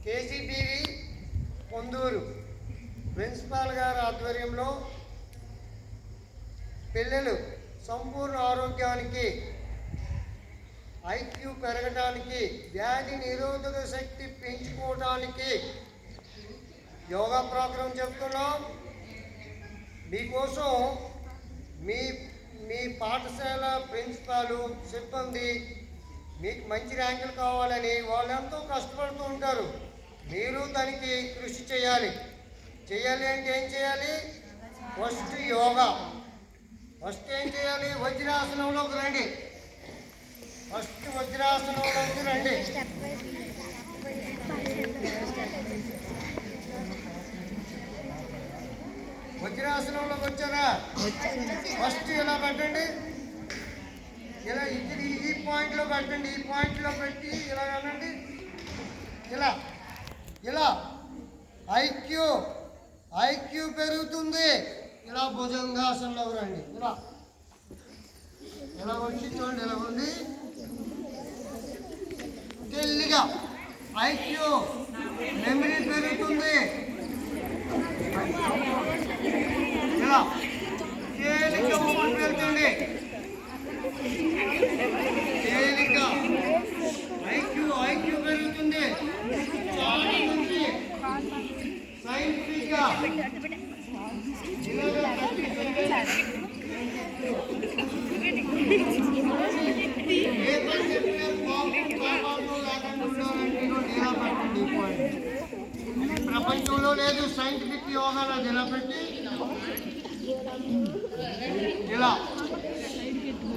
KGBV Ponduru principal గారి ఆధ్వర్యంలో పిల్లలు సంపూర్ణ ఆరోగ్యానికి, ఐక్యూ పెరగడానికి, వ్యాధి నిరోధక శక్తి పెంచుకోవడానికి యోగా ప్రోగ్రాం చెప్తున్నాం. మీకోసం మీ మీ పాఠశాల ప్రిన్సిపాలు, సిబ్బంది మీకు మంచి ర్యాంకులు కావాలని వాళ్ళు ఎంతో కష్టపడుతూ ఉంటారు. మీరు దానికి కృషి చేయాలి. అంటే ఏం చేయాలి? ఫస్ట్ యోగా. ఫస్ట్ ఏం చేయాలి? వజ్రాసనంలోకి రండి. ఫస్ట్ వజ్రాసనంలోకి రండి. వజ్రాసనంలోకి వచ్చారా? ఫస్ట్ ఇలా పెట్టండి. ఇలా ఇది ఈ పాయింట్లో పెట్టండి. ఈ పాయింట్లో పెట్టి ఇలా అనండి. ఇలా ఇలా ఐక్యూ పెరుగుతుంది. ఇలా భుజంగాసనంలో రండి. ఇలా ఇలా వచ్చి చూడండి. ఇలా ఉంది తెల్లిగా ఐక్యూ మెమరీ పెరుగుతుంది. ఇలా తేలిక ఊపిరి పెరుగుతుంది. తేలిక ఐక్యూ పెరుగుతుంది. చాలా మంది సైంటిఫిక్గా ప్రపంచంలో లేదు సైంటిఫిక్ యోగా ఇలా పెట్టి ఇలా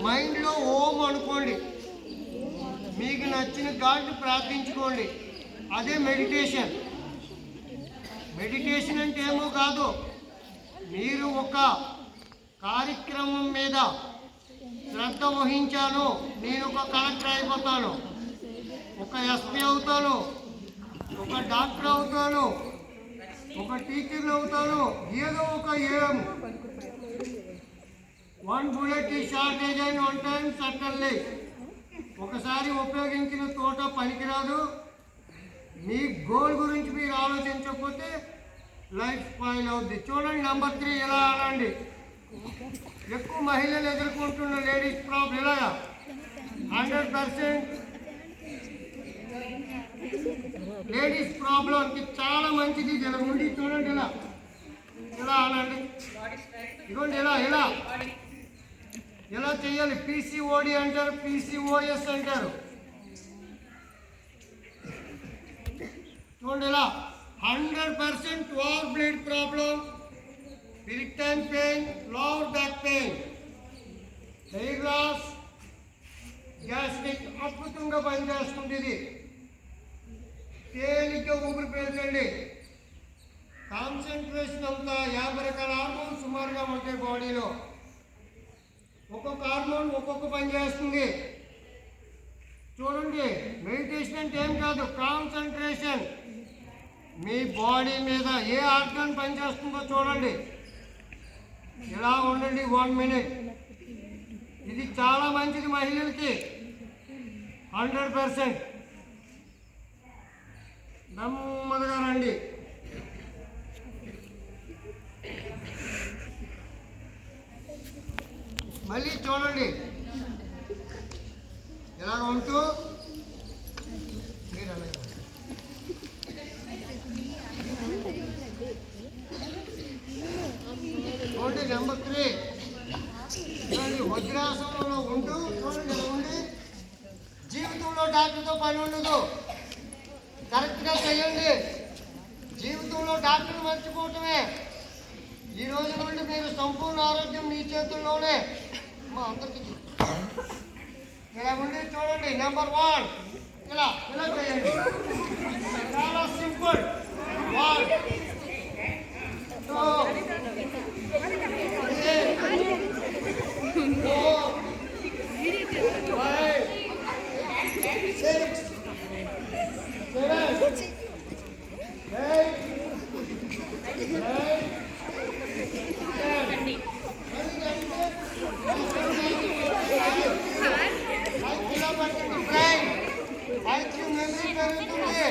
మైండ్లో ఓం అనుకోండి. మీకు నచ్చిన గాడ్ని ప్రార్థించుకోండి. అదే మెడిటేషన్. మెడిటేషన్ అంటే ఏమో కాదు, మీరు ఒక కార్యక్రమం మీద శ్రద్ధ వహించాను. నేను ఒక కలెక్టర్ అయిపోతాను, ఒక ఎస్పీ అవుతాను, ఒక డాక్టర్ అవుతాను, ఒక టీచర్ అవుతాను. ఏదో ఒక ఏం వన్ బుల్లెట్ ఈ shortage and one time suddenly. ఒకసారి ఉపయోగించిన తోట పనికిరాదు. మీ గోల్ గురించి మీరు ఆలోచించకపోతే లైఫ్ స్పాయిల్ అవుద్ది. చూడండి నెంబర్ 3 ఇలా అనండి. ఎక్కువ మహిళలు ఎదుర్కొంటున్న లేడీస్ ప్రాబ్లం ఇలాగా 100% లేడీస్ ప్రాబ్లంకి చాలా మంచిది. ఇలా ఉండి చూడండి. ఇలా ఇలా అనండి. ఇదిగోండి ఇలా ఇలా ఎలా చేయాలి? పీసీఓడి అంటారు, పీసీఓఎస్ అంటారు. చూడండి ఇలా 100% over blood problem, irritant pain, lower back pain, hair loss, gastric అద్భుతంగా పనిచేస్తుంది. ఇది తేలిగ్గా ఊపిరి పీల్చండి. కాన్సన్ట్రేషన్ అంతా 50 రకాల హార్మోన్ సుమారుగా ఉంటాయి బాడీలో. ఒక్కొక్క హార్మోన్ ఒక్కొక్క పని చేస్తుంది. చూడండి, మెడిటేషన్ అంటే ఏం కాదు, కాన్సన్ట్రేషన్. మీ బాడీ మీద ఏ ఆర్గాన్ పనిచేస్తుందో చూడండి. ఇలా ఉండండి 1 మినిట్. ఇది చాలా మంచిది మహిళలకి 100%. నెమ్మదిగా రండి. మళ్ళీ చూడండి. ఇలా ఉంటూ చూడండి. నెంబర్ 3 వజ్రాసనంలో ఉంటూ చూడండి. ఇలా ఉండి జీవితంలో డాక్టర్తో పని ఉండదు. కరెక్ట్గా చేయండి. జీవితంలో డాక్టర్ని మర్చిపోవటమే. ఈ రోజు నుండి మీరు సంపూర్ణ ఆరోగ్యం మీ చేతుల్లోనే. మా అందరికీ ఇలా ఉండి చూడండి. నెంబర్ 1 ఇలా ఇలా చేయండి. చాలా సింపుల్. 1 2 3 4 5 6 7 8 9 ఐక్యూ మెమరీ పెరుగుతుంది.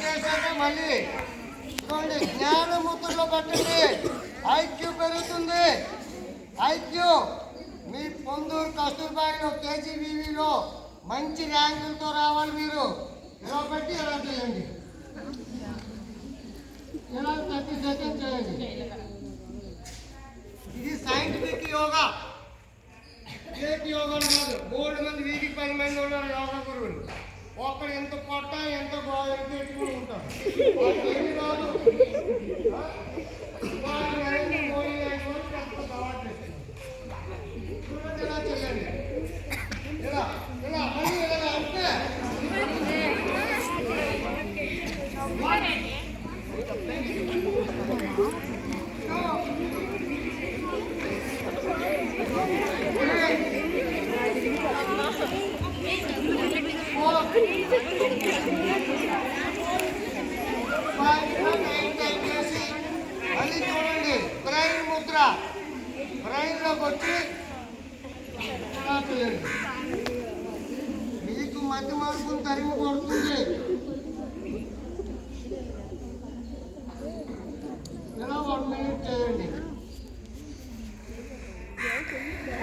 చేశాక మళ్ళీ చూడండి, జ్ఞాన ముద్రలో పెట్టండి. ఐక్యూ పెరుగుతుంది. ఐక్యూ మీ పొందూరు కస్తూర్బాయిలో కేజీబీవీలో మంచి ర్యాంకులతో రావాలి. మీరు ఇలా పెట్టి ఇలా చేయండి. ఇలా 30 సెకండ్స్ చేయండి. ఇది సైంటిఫిక్ యోగా, ఫేక్ యోగాలు కాదు. 3 మంది, వీధికి 10 మంది ఉన్నారు యోగా గురువులు. ఒక్కడు ఎంత పొట్ట ఎంత ఎత్తుకుని ఉంటారు. ఏమి కాదు. చూడండి ఇలా చేయండి. ఇలా ఇలా మళ్ళీ ఇలా అంటే మళ్ళీ చూడండి, బ్రెయిన్ ముద్ర. బ్రెయిన్లోకి వచ్చి మీకు మధ్య మార్పులు తరిమి కొడుతుంది. ఇలా 1 మినిట్ చేయండి.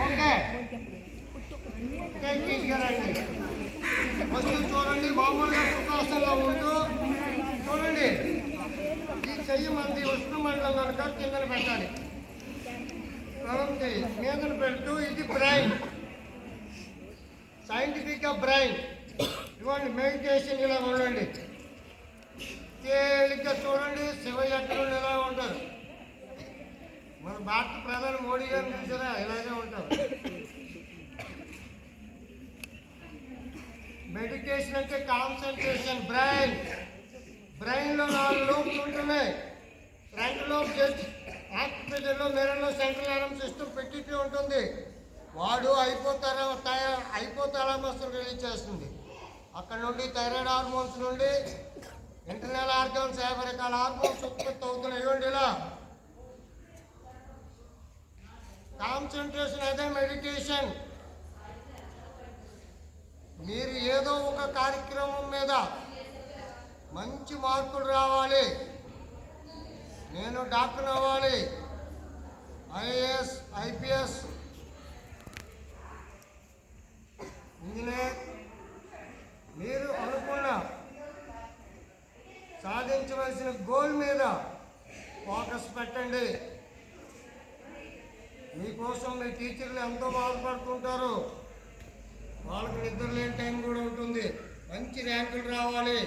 ఓకే, తీసుకురండి. ఫస్ట్ చూడండి, మామూలుగా సుఖాసనలో ఉంటూ చూడండి. ఈ చెయ్యి మంది ఉష్ణమండలం కనుక కిందన పెట్టాలి. మీదన పెడుతూ ఇది బ్రెయిన్, సైంటిఫిక్గా బ్రెయిన్. ఇవ్వండి మెడిటేషన్ ఇలా ఉండండి. తేలిగ్గా చూడండి. శివయ్య ఎక్కడ ఇలా ఉంటారు. మన భారత ప్రధాని మోడీ గారిని చూసారా, ఇలాగే ఉంటారు. మెడిటేషన్ అంటే కాన్సన్ట్రేషన్. బ్రెయిన్లో 4 లోబ్స్ ఉంటున్నాయి. ఫ్రంట్ లోబ్ జస్ట్ యాక్టివిటీలో, మెరలో సెంట్రల్ నర్వస్ సిస్టమ్ పెట్టిట్టే ఉంటుంది. వాడు హైపోథాలమస్ రిలీజ్ చేస్తుంది. అక్కడ నుండి థైరాయిడ్ హార్మోన్స్ నుండి ఇంటర్నల్ ఆర్గాన్స్ 50 రకాల హార్మోన్స్ ఉత్పత్తి అవుతున్నాయి. ఇవ్వండి ఇలా కాన్సన్ట్రేషన్. అదే మెడిటేషన్. మీరు ఏదో ఒక కార్యక్రమం మీద మంచి మార్కులు రావాలి. నేను డాక్టర్ అవ్వాలి, ఐఏఎస్, ఐపీఎస్, ఇంజనీర్, మీరు అనుకున్న సాధించవలసిన గోల్ మీద ఫోకస్ పెట్టండి. మీకోసం మీ టీచర్లు ఎంతో బాధపడుతుంటారు. వాళ్ళకి నిద్ర లేని టైం కూడా ఉంటుంది. మంచి ర్యాంకులు రావాలి.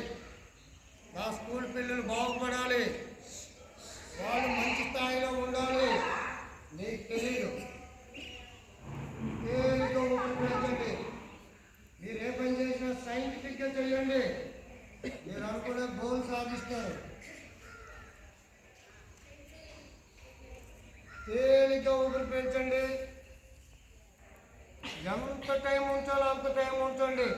నా స్కూల్ పిల్లలు బాగుపడాలి. వాళ్ళు మంచి స్థాయిలో ఉండాలి. మీకు తెలియదు. ఉపయోగించండి. మీరు ఏ పని చేసినా సైంటిఫిక్గా చేయండి. మీరు అనుకునే గోల్ సాధిస్తారు. తేలిగ్గా ఊపిరి పీల్చండి. ఎంత టైం ఉంచాలో అంత టైం ఉంచండి.